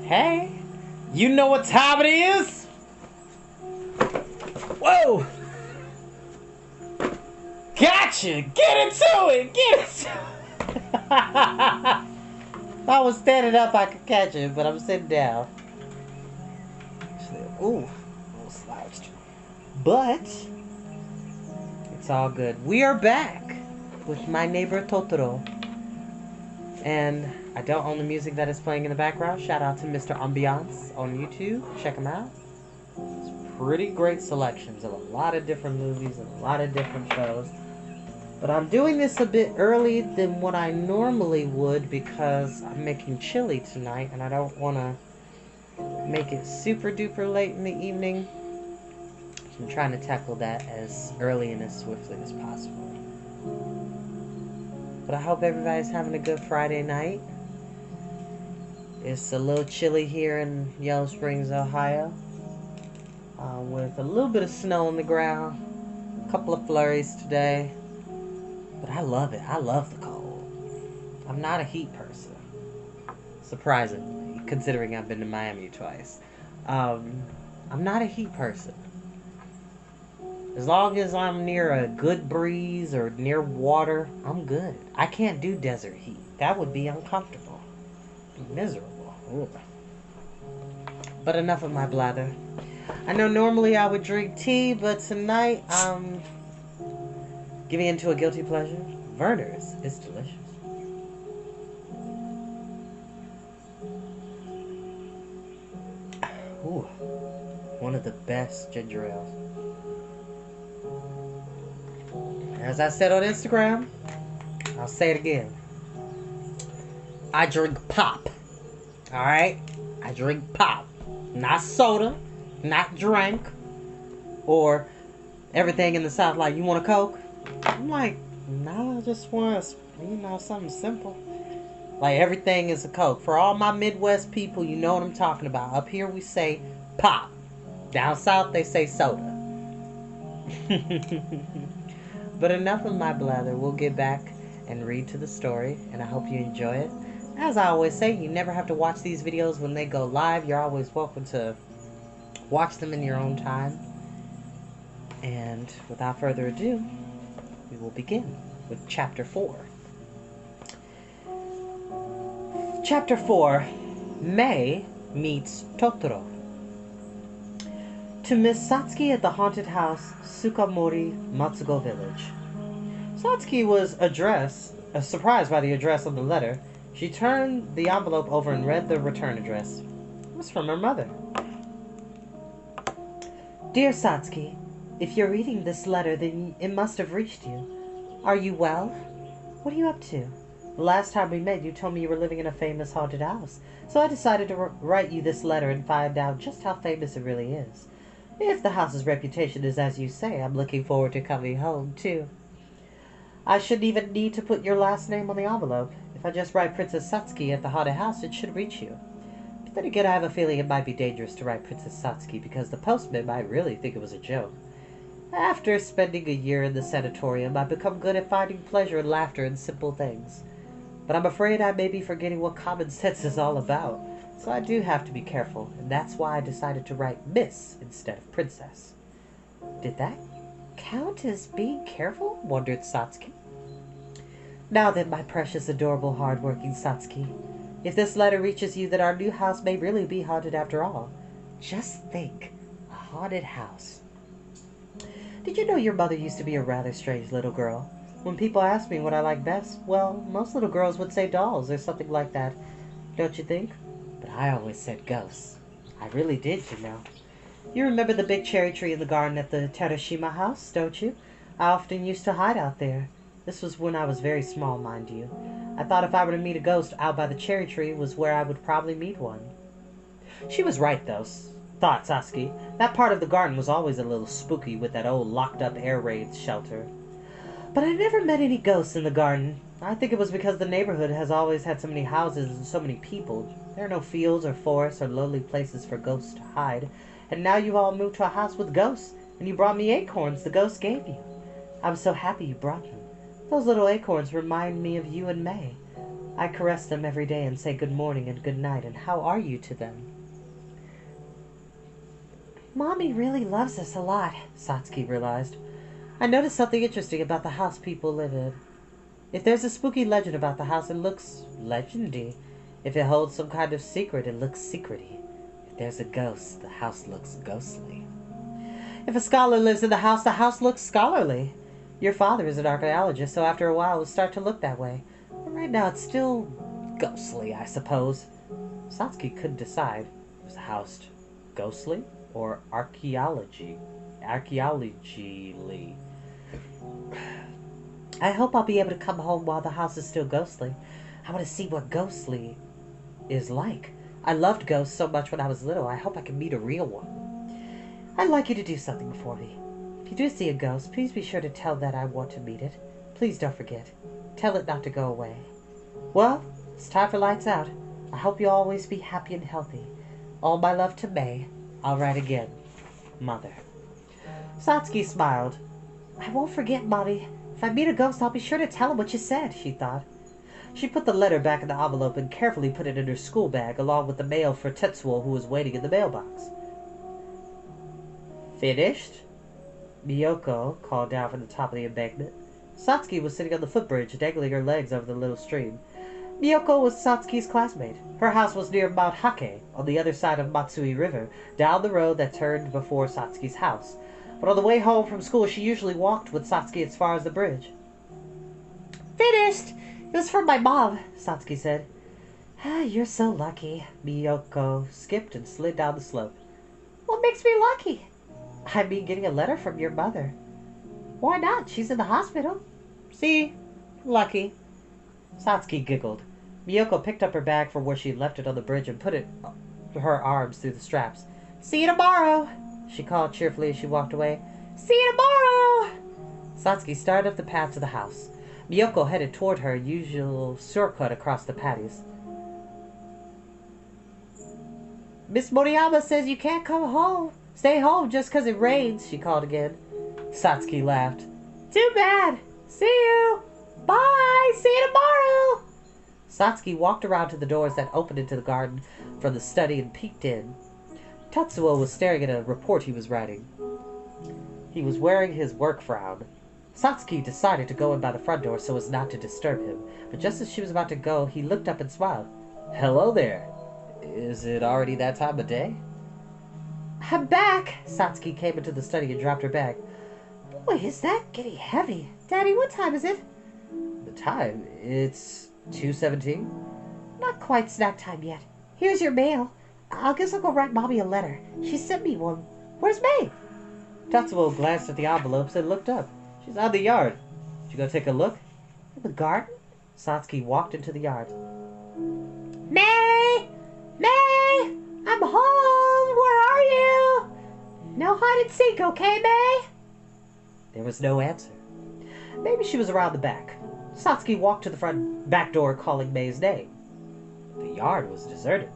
Hey, you know what time it is? Whoa! Gotcha! Get into it! Get into it! If I was standing up, I could catch it, but I'm sitting down. Ooh, a little slouched. But it's all good. We are back with my neighbor Totoro. And I don't own the music that is playing in the background. Shout out to Mr. Ambiance on YouTube. Check him out. It's pretty great selections of a lot of different movies and a lot of different shows. But I'm doing this a bit early than what I normally would because I'm making chili tonight and I don't want to make it super duper late in the evening. I'm trying to tackle that as early and as swiftly as possible. But I hope everybody's having a good Friday night. It's a little chilly here in Yellow Springs, Ohio. With a little bit of snow on the ground. A couple of flurries today. But I love it. I love the cold. I'm not a heat person. Surprisingly, considering I've been to Miami twice. I'm not a heat person. As long as I'm near a good breeze or near water, I'm good. I can't do desert heat. That would be uncomfortable. Miserable. Ugh. But enough of my blather. I know normally I would drink tea, but tonight I'm giving into a guilty pleasure. Werner's is delicious. Ooh, one of the best ginger ales. As I said on Instagram, I'll say it again. I drink pop. Alright? I drink pop. Not soda. Not drink. Or everything in the South like, you want a Coke? I'm like, no, I just want, something simple. Like, everything is a Coke. For all my Midwest people, you know what I'm talking about. Up here we say pop. Down South they say soda. But enough of my blather. We'll get back and read to the story, and I hope you enjoy it. As I always say, you never have to watch these videos when they go live. You're always welcome to watch them in your own time. And without further ado, we will begin with Chapter 4. Chapter 4, Mei meets Totoro. To Miss Satsuki at the haunted house, Sukamori, Matsugo Village. Satsuki was surprised by the address on the letter. She turned the envelope over and read the return address. It was from her mother. Dear Satsuki, if you're reading this letter, then it must have reached you. Are you well? What are you up to? The last time we met, you told me you were living in a famous haunted house, so I decided to write you this letter and find out just how famous it really is. If the house's reputation is as you say, I'm looking forward to coming home, too. I shouldn't even need to put your last name on the envelope. If I just write Princess Satsuki at the haunted house, it should reach you. But then again, I have a feeling it might be dangerous to write Princess Satsuki because the postman might really think it was a joke. After spending a year in the sanatorium, I've become good at finding pleasure and laughter in simple things. But I'm afraid I may be forgetting what common sense is all about. So I do have to be careful, and that's why I decided to write Miss instead of Princess. Did that count as being careful? Wondered Satsuki. Now then, my precious, adorable, hard-working Satsuki, if this letter reaches you, then our new house may really be haunted after all. Just think, a haunted house. Did you know your mother used to be a rather strange little girl? When people ask me what I like best, well, most little girls would say dolls or something like that. Don't you think? But I always said ghosts. I really did, you know. You remember the big cherry tree in the garden at the Terashima house, don't you? I often used to hide out there. This was when I was very small, mind you. I thought if I were to meet a ghost out by the cherry tree was where I would probably meet one. She was right, though, thought Satsuki. That part of the garden was always a little spooky with that old locked-up air raid shelter. But I never met any ghosts in the garden. I think it was because the neighborhood has always had so many houses and so many people. There are no fields or forests or lonely places for ghosts to hide. And now you've all moved to a house with ghosts, and you brought me acorns the ghost gave you. I'm so happy you brought them. Those little acorns remind me of you and May. I caress them every day and say good morning and good night, and how are you to them? Mommy really loves us a lot, Satsuki realized. I noticed something interesting about the house people live in. If there's a spooky legend about the house, it looks legendy. If it holds some kind of secret, it looks secrety. If there's a ghost, the house looks ghostly. If a scholar lives in the house looks scholarly. Your father is an archaeologist, so after a while it will start to look that way. But right now it's still ghostly, I suppose. Satsuki couldn't decide. Was the house ghostly or archaeologically? I hope I'll be able to come home while the house is still ghostly. I want to see what ghostly is like. I loved ghosts so much when I was little. I hope I can meet a real one. I'd like you to do something for me. If you do see a ghost, please be sure to tell that I want to meet it. Please don't forget. Tell it not to go away. Well, it's time for lights out. I hope you'll always be happy and healthy. All my love to May. I'll write again. Mother. Satsuki smiled. I won't forget, Mommy. If I meet a ghost, I'll be sure to tell him what you said, she thought. She put the letter back in the envelope and carefully put it in her school bag, along with the mail for Tetsuo, who was waiting in the mailbox. Finished? Miyako called down from the top of the embankment. Satsuki was sitting on the footbridge, dangling her legs over the little stream. Miyako was Satsuki's classmate. Her house was near Mount Hake, on the other side of Matsui River, down the road that turned before Satsuki's house. But on the way home from school, she usually walked with Satsuki as far as the bridge. Finished! It was from my mom, Satsuki said. Ah, you're so lucky. Miyako skipped and slid down the slope. What makes me lucky? I mean getting a letter from your mother. Why not? She's in the hospital. See? Lucky. Satsuki giggled. Miyako picked up her bag from where she left it on the bridge and put it her arms through the straps. See you tomorrow, she called cheerfully as she walked away. See you tomorrow! Satsuki started up the path to the house. Miyako headed toward her usual shortcut across the patios. Miss Moriyama says you can't come home. Stay home just 'cause it rains, she called again. Satsuki laughed. Too bad. See you. Bye. See you tomorrow. Satsuki walked around to the doors that opened into the garden from the study and peeked in. Tetsuo was staring at a report he was writing. He was wearing his work frown. Satsuki decided to go in by the front door so as not to disturb him, but just as she was about to go, he looked up and smiled. Hello there. Is it already that time of day? I'm back! Satsuki came into the study and dropped her bag. Boy, is that getting heavy. Daddy, what time is it? The time? It's 2:17. Not quite snack time yet. Here's your mail. I guess I'll go write Mommy a letter. She sent me one. Where's May? Tetsuo glanced at the envelopes and looked up. She's out in the yard. Did you go take a look? In the garden? Satsuki walked into the yard. May! May! I'm home! Where are you? No hide and seek, okay, May? There was no answer. Maybe she was around the back. Satsuki walked to the front back door calling May's name. The yard was deserted.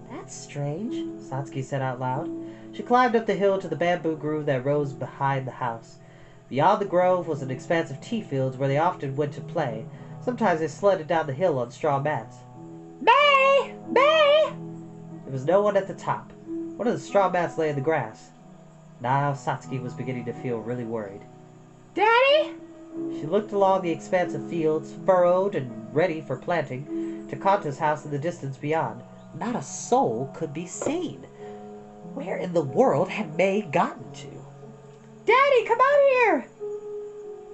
That's strange, Satsuki said out loud. She climbed up the hill to the bamboo grove that rose behind the house. Beyond the grove was an expanse of tea fields where they often went to play. Sometimes they sledded down the hill on straw mats. May! May! There was no one at the top. One of the straw mats lay in the grass. Now Satsuki was beginning to feel really worried. Daddy? She looked along the expanse of fields, furrowed and ready for planting, to Kanta's house in the distance beyond. Not a soul could be seen. Where in the world had May gotten to? Daddy, come out here!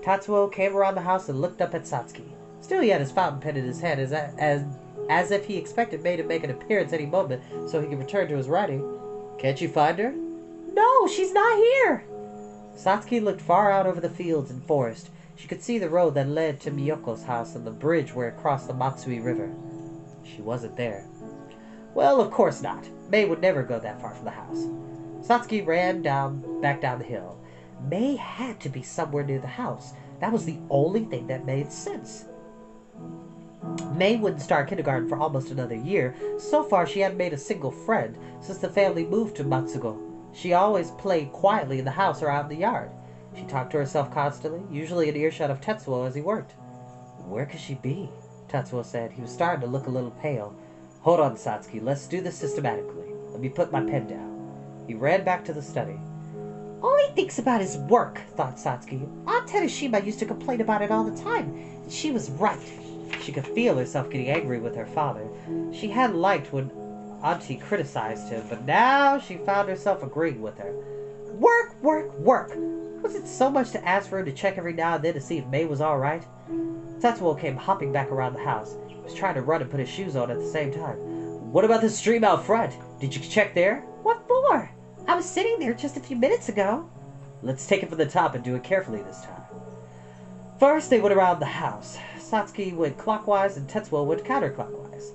Tetsuo came around the house and looked up at Satsuki. Still he had his fountain pen in his hand as if he expected May to make an appearance any moment so he could return to his writing. Can't you find her? No, she's not here! Satsuki looked far out over the fields and forest. She could see the road that led to Miyoko's house and the bridge where it crossed the Matsui River. She wasn't there. Well, of course not. May would never go that far from the house. Satsuki ran back down the hill. May had to be somewhere near the house. That was the only thing that made sense. May wouldn't start kindergarten for almost another year. So far, she hadn't made a single friend since the family moved to Matsugo. She always played quietly in the house or out in the yard. She talked to herself constantly, usually in earshot of Tetsuo as he worked. Where could she be? Tatsuo said. He was starting to look a little pale. Hold on, Satsuki. Let's do this systematically. Let me put my pen down. He ran back to the study. All he thinks about is work, thought Satsuki. Aunt Terashima used to complain about it all the time, and she was right. She could feel herself getting angry with her father. She hadn't liked when Auntie criticized him, but now she found herself agreeing with her. Work, work, work! Was it so much to ask for him to check every now and then to see if May was all right? Tatsuo came hopping back around the house. He was trying to run and put his shoes on at the same time. What about the stream out front? Did you check there? What for? I was sitting there just a few minutes ago. Let's take it from the top and do it carefully this time. First, they went around the house. Satsuki went clockwise and Tetsuo went counterclockwise.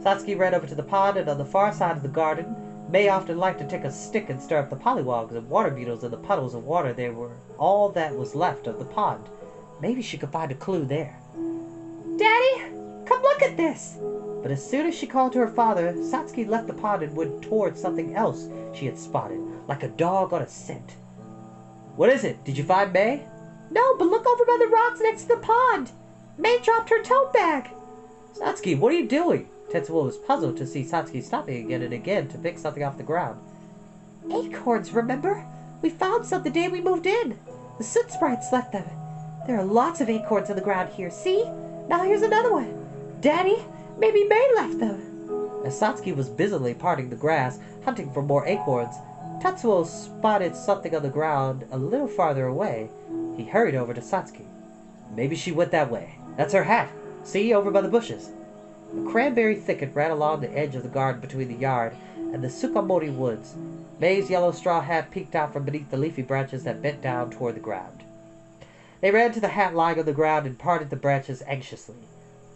Satsuki ran over to the pond, and on the far side of the garden, May often liked to take a stick and stir up the pollywogs and water beetles in the puddles of water. They were all that was left of the pond. Maybe she could find a clue there. Daddy, come look at this! But as soon as she called to her father, Satsuki left the pond and went towards something else she had spotted, like a dog on a scent. What is it? Did you find May? No, but look over by the rocks next to the pond. May dropped her tote bag. Satsuki, what are you doing? Tetsuo was puzzled to see Satsuki stopping again and again to pick something off the ground. Acorns, remember? We found some the day we moved in. The soot sprites left them. There are lots of acorns on the ground here, see? Now here's another one. Daddy, maybe May left them. As Satsuki was busily parting the grass, hunting for more acorns, Tetsuo spotted something on the ground a little farther away. He hurried over to Satsuki. Maybe she went that way. That's her hat. See, over by the bushes. A cranberry thicket ran along the edge of the garden between the yard and the Tsukamori woods. May's yellow straw hat peeked out from beneath the leafy branches that bent down toward the ground. They ran to the hat lying on the ground and parted the branches anxiously.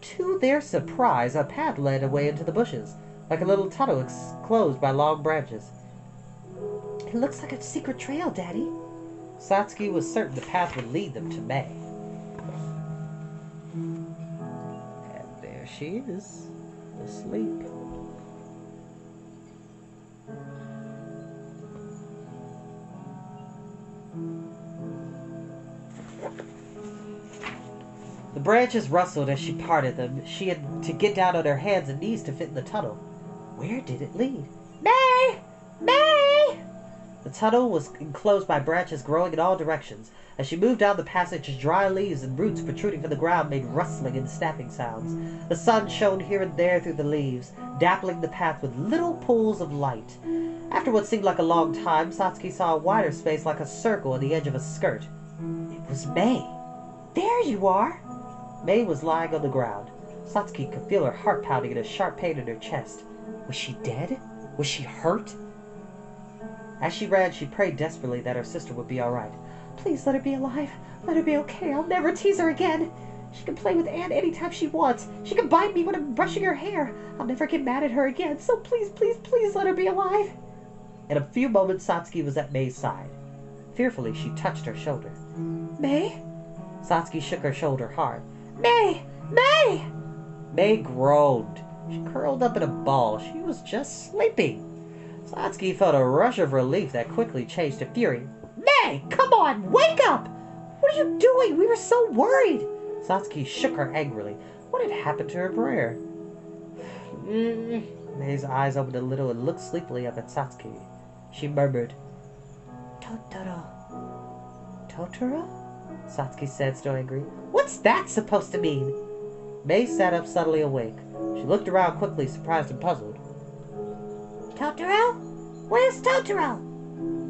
To their surprise, a path led away into the bushes, like a little tunnel enclosed by long branches. It looks like a secret trail, Daddy. Satsuki was certain the path would lead them to May. And there she is, asleep. The branches rustled as she parted them. She had to get down on her hands and knees to fit in the tunnel. Where did it lead? May! May! The tunnel was enclosed by branches growing in all directions. As she moved down the passage, dry leaves and roots protruding from the ground made rustling and snapping sounds. The sun shone here and there through the leaves, dappling the path with little pools of light. After what seemed like a long time, Satsuki saw a wider space like a circle on the edge of a skirt. It was May. There you are! May was lying on the ground. Satsuki could feel her heart pounding and a sharp pain in her chest. Was she dead? Was she hurt? As she ran, she prayed desperately that her sister would be all right. Please let her be alive. Let her be okay. I'll never tease her again. She can play with Anne anytime she wants. She can bite me when I'm brushing her hair. I'll never get mad at her again. So please, please, please let her be alive. In a few moments, Satsuki was at May's side. Fearfully, she touched her shoulder. May? Satsuki shook her shoulder hard. May! May! May groaned. She curled up in a ball. She was just sleeping. Satsuki felt a rush of relief that quickly changed to fury. May! Come on! Wake up! What are you doing? We were so worried! Satsuki shook her angrily. What had happened to her prayer? May's eyes opened a little and looked sleepily up at Satsuki. She murmured, Totoro. Totoro? Satsuki said, still angry. What's that supposed to mean? May sat up suddenly awake. She looked around quickly, surprised and puzzled. Totoro? Where's Totoro?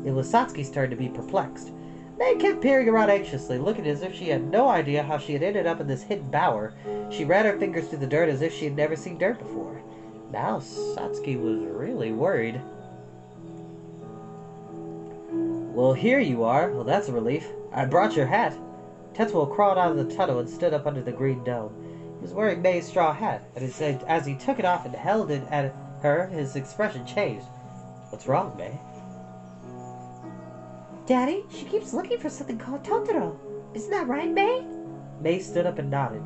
It was Satsuki's turn to be perplexed. May kept peering around anxiously, looking as if she had no idea how she had ended up in this hidden bower. She ran her fingers through the dirt as if she had never seen dirt before. Now Satsuki was really worried. Well, here you are. Well, that's a relief. I brought your hat. Tetsuo crawled out of the tunnel and stood up under the green dome. He was wearing May's straw hat, and as he took it off and held it at her, his expression changed. What's wrong, May? Daddy, she keeps looking for something called Totoro. Isn't that right, May? May stood up and nodded.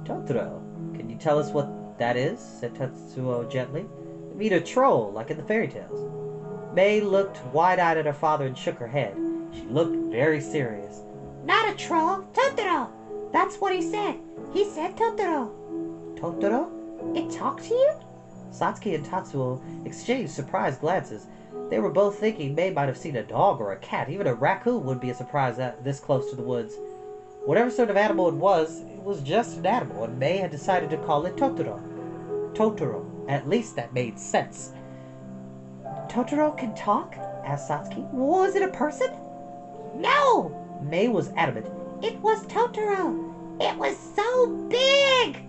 Totoro? Can you tell us what that is? Said Tetsuo gently. I mean a troll, like in the fairy tales. May looked wide-eyed at her father and shook her head. She looked very serious. Not a troll, Totoro! That's what he said. He said Totoro. Totoro? It talked to you? Satsuki and Tatsuo exchanged surprised glances. They were both thinking May might have seen a dog or a cat. Even a raccoon wouldn't be a surprise this close to the woods. Whatever sort of animal it was just an animal, and May had decided to call it Totoro. Totoro. At least that made sense. Totoro can talk? Asked Satsuki. Was it a person? No! May was adamant. It was Totoro. It was so big!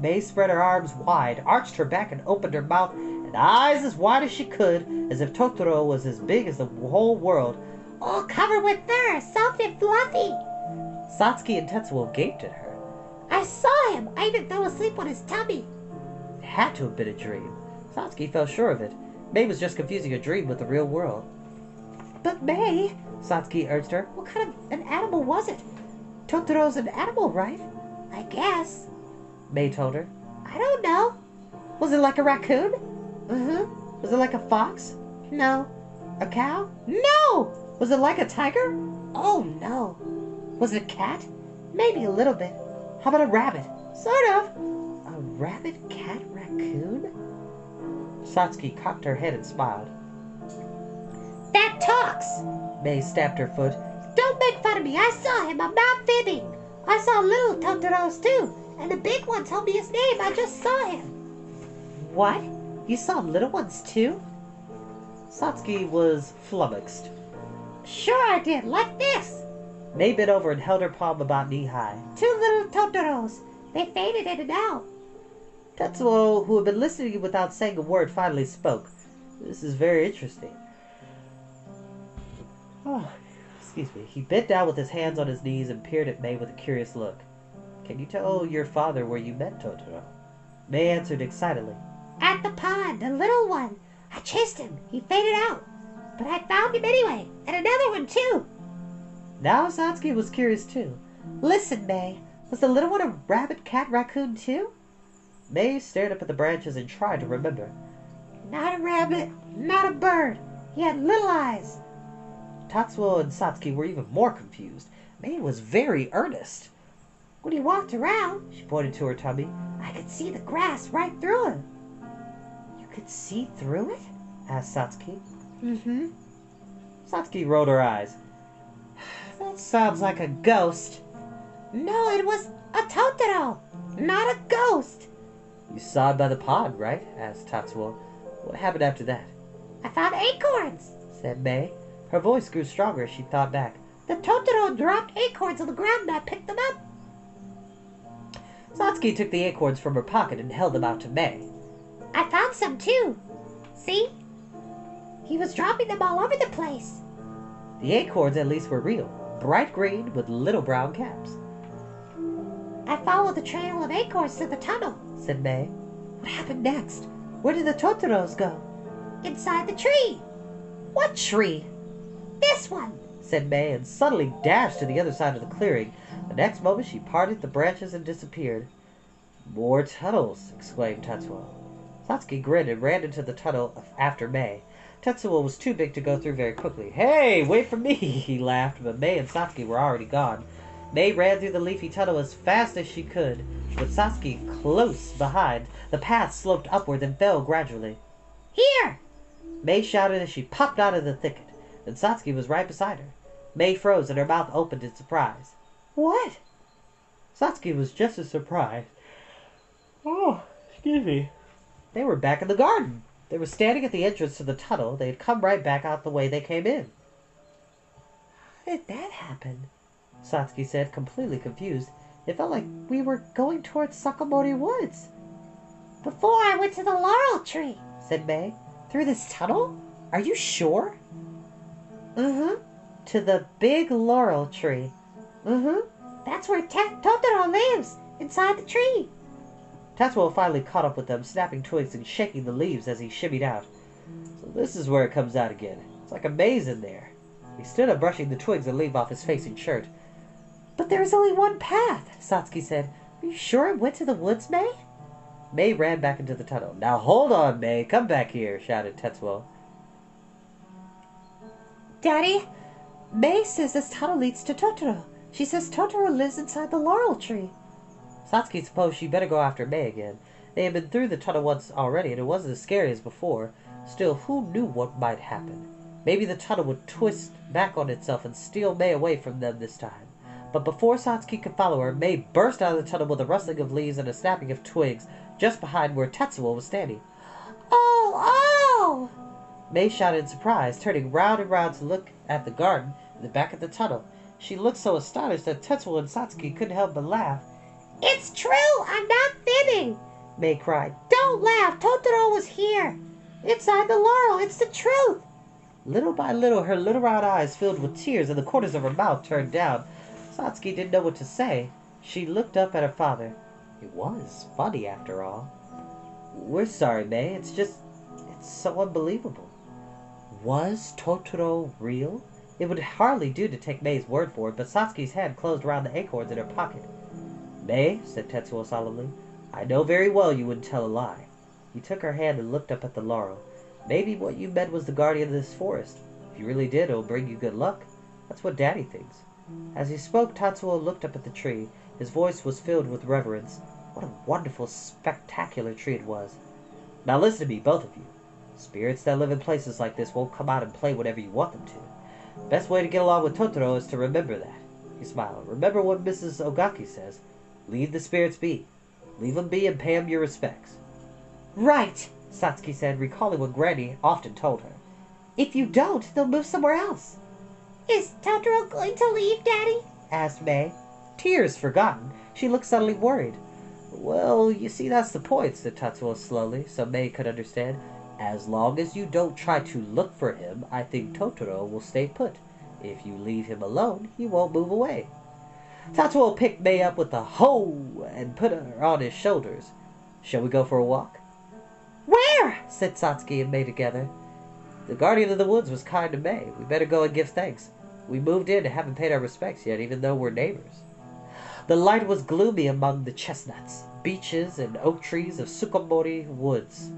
May spread her arms wide, arched her back, and opened her mouth and eyes as wide as she could, as if Totoro was as big as the whole world. All covered with fur, soft and fluffy. Satsuki and Tetsuo gaped at her. I saw him. I even fell asleep on his tummy. It had to have been a dream. Satsuki felt sure of it. May was just confusing a dream with the real world. But May, Satsuki urged her, what kind of an animal was it? Totoro's an animal, right? I guess. May told her. I don't know. Was it like a raccoon? Was it like a fox? No. A cow? No! Was it like a tiger? Oh, no. Was it a cat? Maybe a little bit. How about a rabbit? Sort of. A rabbit, cat, raccoon? Satsuki cocked her head and smiled. That talks! May stamped her foot. Don't make fun of me. I saw him. I'm not fibbing. I saw little Totoros too. And the big one told me his name. I just saw him. What? You saw little ones too? Satsuki was flummoxed. Sure I did. Like this. May bent over and held her palm about knee-high. 2 little Totoros. They faded in and out. Tetsuo, who had been listening without saying a word, finally spoke. This is very interesting. Oh, excuse me. He bent down with his hands on his knees and peered at May with a curious look. Can you tell your father where you met Totoro? May answered excitedly. At the pond, the little one. I chased him. He faded out. But I found him anyway. And another one too. Now Satsuki was curious too. Listen, May. Was the little one a rabbit, cat, raccoon too? May stared up at the branches and tried to remember. Not a rabbit. Not a bird. He had little eyes. Tatsuo and Satsuki were even more confused. May was very earnest. When he walked around, she pointed to her tummy, I could see the grass right through him. You could see through it? Asked Satsuki. Satsuki rolled her eyes. That sounds like a ghost. No, it was a Totoro, not a ghost. You saw it by the pond, right? Asked Tatsuo. What happened after that? I found acorns, said May. Her voice grew stronger as she thought back. The Totoro dropped acorns on the ground and I picked them up. Satsuki took the acorns from her pocket and held them out to May. I found some too. See? He was dropping them all over the place. The acorns at least were real, bright green with little brown caps. I followed the trail of acorns to the tunnel, said May. What happened next? Where did the Totoros go? Inside the tree. What tree? This one, said May, and suddenly dashed to the other side of the clearing. The next moment she parted the branches and disappeared. More tunnels, exclaimed Tetsuo. Satsuki grinned and ran into the tunnel after May. Tetsuo was too big to go through very quickly. Hey, wait for me, he laughed, but May and Satsuki were already gone. May ran through the leafy tunnel as fast as she could, with Satsuki close behind. The path sloped upward and fell gradually. Here! May shouted as she popped out of the thicket. Then Satsuki was right beside her. May froze and her mouth opened in surprise. What? Satsuki was just as surprised. Oh, excuse me. They were back in the garden. They were standing at the entrance to the tunnel. They had come right back out the way they came in. How did that happen? Satsuki said, completely confused. It felt like we were going towards Sakamori Woods. Before I went to the laurel tree, said May. Through this tunnel? Are you sure? To the big laurel tree. That's where Totoro lives, inside the tree. Tatsuo finally caught up with them, snapping twigs and shaking the leaves as he shimmied out. So this is where it comes out again. It's like a maze in there. He stood up brushing the twigs and leaf off his face and shirt. But there is only one path, Satsuki said. Are you sure it went to the woods, May? May ran back into the tunnel. Now hold on, May. Come back here, shouted Tetsuo. Daddy, May says this tunnel leads to Totoro. She says Totoro lives inside the laurel tree. Satsuki supposed she'd better go after May again. They had been through the tunnel once already, and it wasn't as scary as before. Still, who knew what might happen? Maybe the tunnel would twist back on itself and steal May away from them this time. But before Satsuki could follow her, May burst out of the tunnel with a rustling of leaves and a snapping of twigs just behind where Tetsuo was standing. "Oh, oh!" May shouted in surprise, turning round and round to look at the garden in the back of the tunnel. She looked so astonished that Tetsuo and Satsuki couldn't help but laugh. "It's true! I'm not fibbing!" May cried. "Don't laugh! Totoro was here! Inside the laurel! It's the truth!" Little by little, her little round eyes filled with tears and the corners of her mouth turned down. Satsuki didn't know what to say. She looked up at her father. It was funny, after all. "We're sorry, May. It's so unbelievable." Was Totoro real? It would hardly do to take May's word for it, but Satsuki's hand closed around the acorns in her pocket. "May," said Tetsuo solemnly, "I know very well you wouldn't tell a lie." He took her hand and looked up at the laurel. "Maybe what you meant was the guardian of this forest. If you really did, it'll bring you good luck. That's what Daddy thinks." As he spoke, Tetsuo looked up at the tree. His voice was filled with reverence. What a wonderful, spectacular tree it was. "Now listen to me, both of you. Spirits that live in places like this won't come out and play whenever you want them to. The best way to get along with Totoro is to remember that." He smiled. "Remember what Mrs. Ogaki says. Leave the spirits be. Leave them be and pay them your respects." "Right," Satsuki said, recalling what Granny often told her. "If you don't, they'll move somewhere else." "Is Totoro going to leave, Daddy?" asked May. Tears forgotten, she looked suddenly worried. "Well, you see, that's the point," said Tetsuo slowly, so May could understand. "As long as you don't try to look for him, I think Totoro will stay put. If you leave him alone, he won't move away." Tetsuo picked May up with a "ho!" and put her on his shoulders. "Shall we go for a walk?" "Where?" said Satsuki and May together. "The guardian of the woods was kind to May. We better go and give thanks. We moved in and haven't paid our respects yet, even though we're neighbors." The light was gloomy among the chestnuts, beeches, and oak trees of Sukomori woods.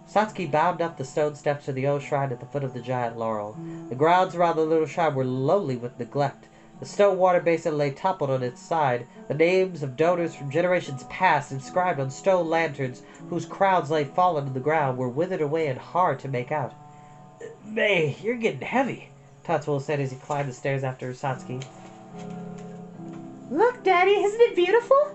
Satsuki bound up the stone steps to the old shrine at the foot of the giant laurel. The grounds around the little shrine were lonely with neglect. The stone water basin lay toppled on its side. The names of donors from generations past, inscribed on stone lanterns whose crowns lay fallen to the ground, were withered away and hard to make out. "May, you're getting heavy," Tetsuo said as he climbed the stairs after Satsuki. "Look, Daddy, isn't it beautiful?"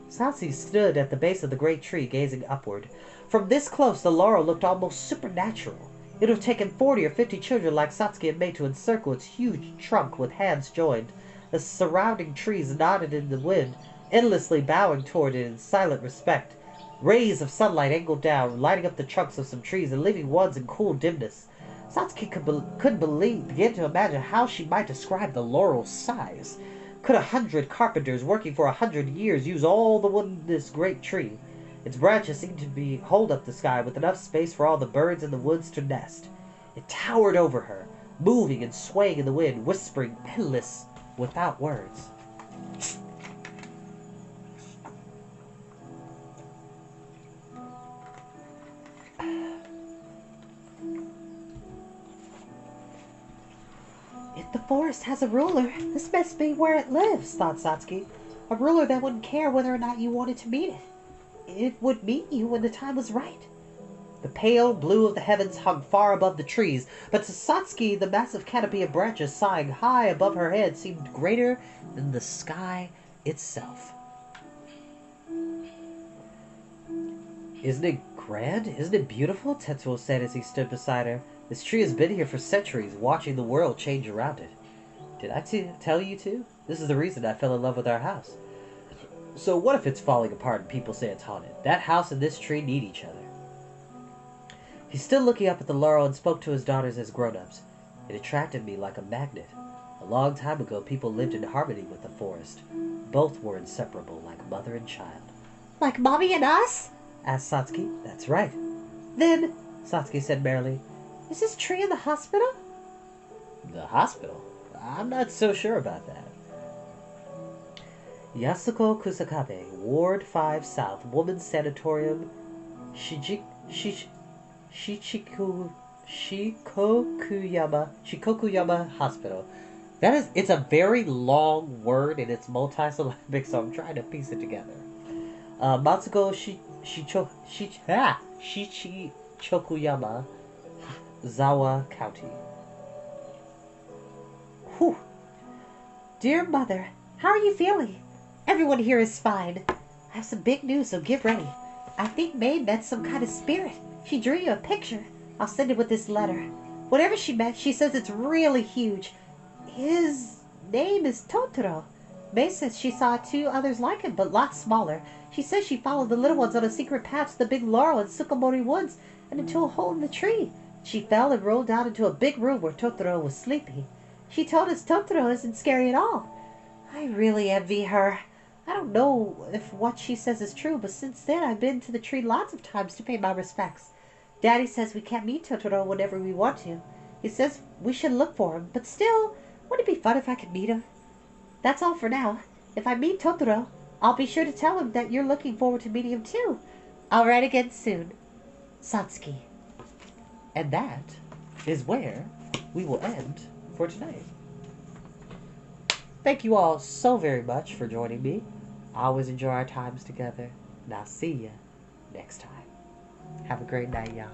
Satsuki stood at the base of the great tree, gazing upward. From this close, the laurel looked almost supernatural. It would have taken 40 or 50 children like Satsuki and May to encircle its huge trunk with hands joined. The surrounding trees nodded in the wind, endlessly bowing toward it in silent respect. Rays of sunlight angled down, lighting up the trunks of some trees and leaving ones in cool dimness. Satsuki couldn't begin to imagine how she might describe the laurel's size. Could 100 carpenters working for 100 years use all the wood in this great tree? Its branches seemed to hold up the sky with enough space for all the birds in the woods to nest. It towered over her, moving and swaying in the wind, whispering endless without words. If the forest has a ruler, this must be where it lives, thought Satsuki. A ruler that wouldn't care whether or not you wanted to meet it. It would meet you when the time was right. The pale blue of the heavens hung far above the trees, but to Satsuki the massive canopy of branches sighing high above her head seemed greater than the sky itself. "Isn't it grand? Isn't it beautiful?" Tetsuo said as he stood beside her. "This tree has been here for centuries, watching the world change around it. Did I tell you to? This is the reason I fell in love with our house. So what if it's falling apart and people say it's haunted? That house and this tree need each other." He stood looking up at the laurel and spoke to his daughters as grown-ups. "It attracted me like a magnet. A long time ago, people lived in harmony with the forest. Both were inseparable, like mother and child." "Like Mommy and us?" asked Satsuki. "That's right." "Then," Satsuki said merrily, "is this tree in the hospital?" "The hospital? I'm not so sure about that." Yasuko Kusakabe, Ward 5 South, Women's Sanatorium, Shikokuyama Hospital. It's a very long word and it's multisyllabic, so I'm trying to piece it together. Matsuko Shichi Chokuyama, Zawa County. Whew. Dear Mother, how are you feeling? Everyone here is fine. I have some big news, so get ready. I think May met some kind of spirit. She drew you a picture. I'll send it with this letter. Whatever she met, she says it's really huge. His name is Totoro. May says she saw two others like him, but lots smaller. She says she followed the little ones on a secret path to the big laurel and sycamore woods and into a hole in the tree. She fell and rolled down into a big room where Totoro was sleeping. She told us Totoro isn't scary at all. I really envy her. I don't know if what she says is true, but since then I've been to the tree lots of times to pay my respects. Daddy says we can't meet Totoro whenever we want to. He says we should look for him, but still, wouldn't it be fun if I could meet him? That's all for now. If I meet Totoro, I'll be sure to tell him that you're looking forward to meeting him too. I'll write again soon. Satsuki. And that is where we will end for tonight. Thank you all so very much for joining me. I always enjoy our times together, and I'll see you next time. Have a great night, y'all.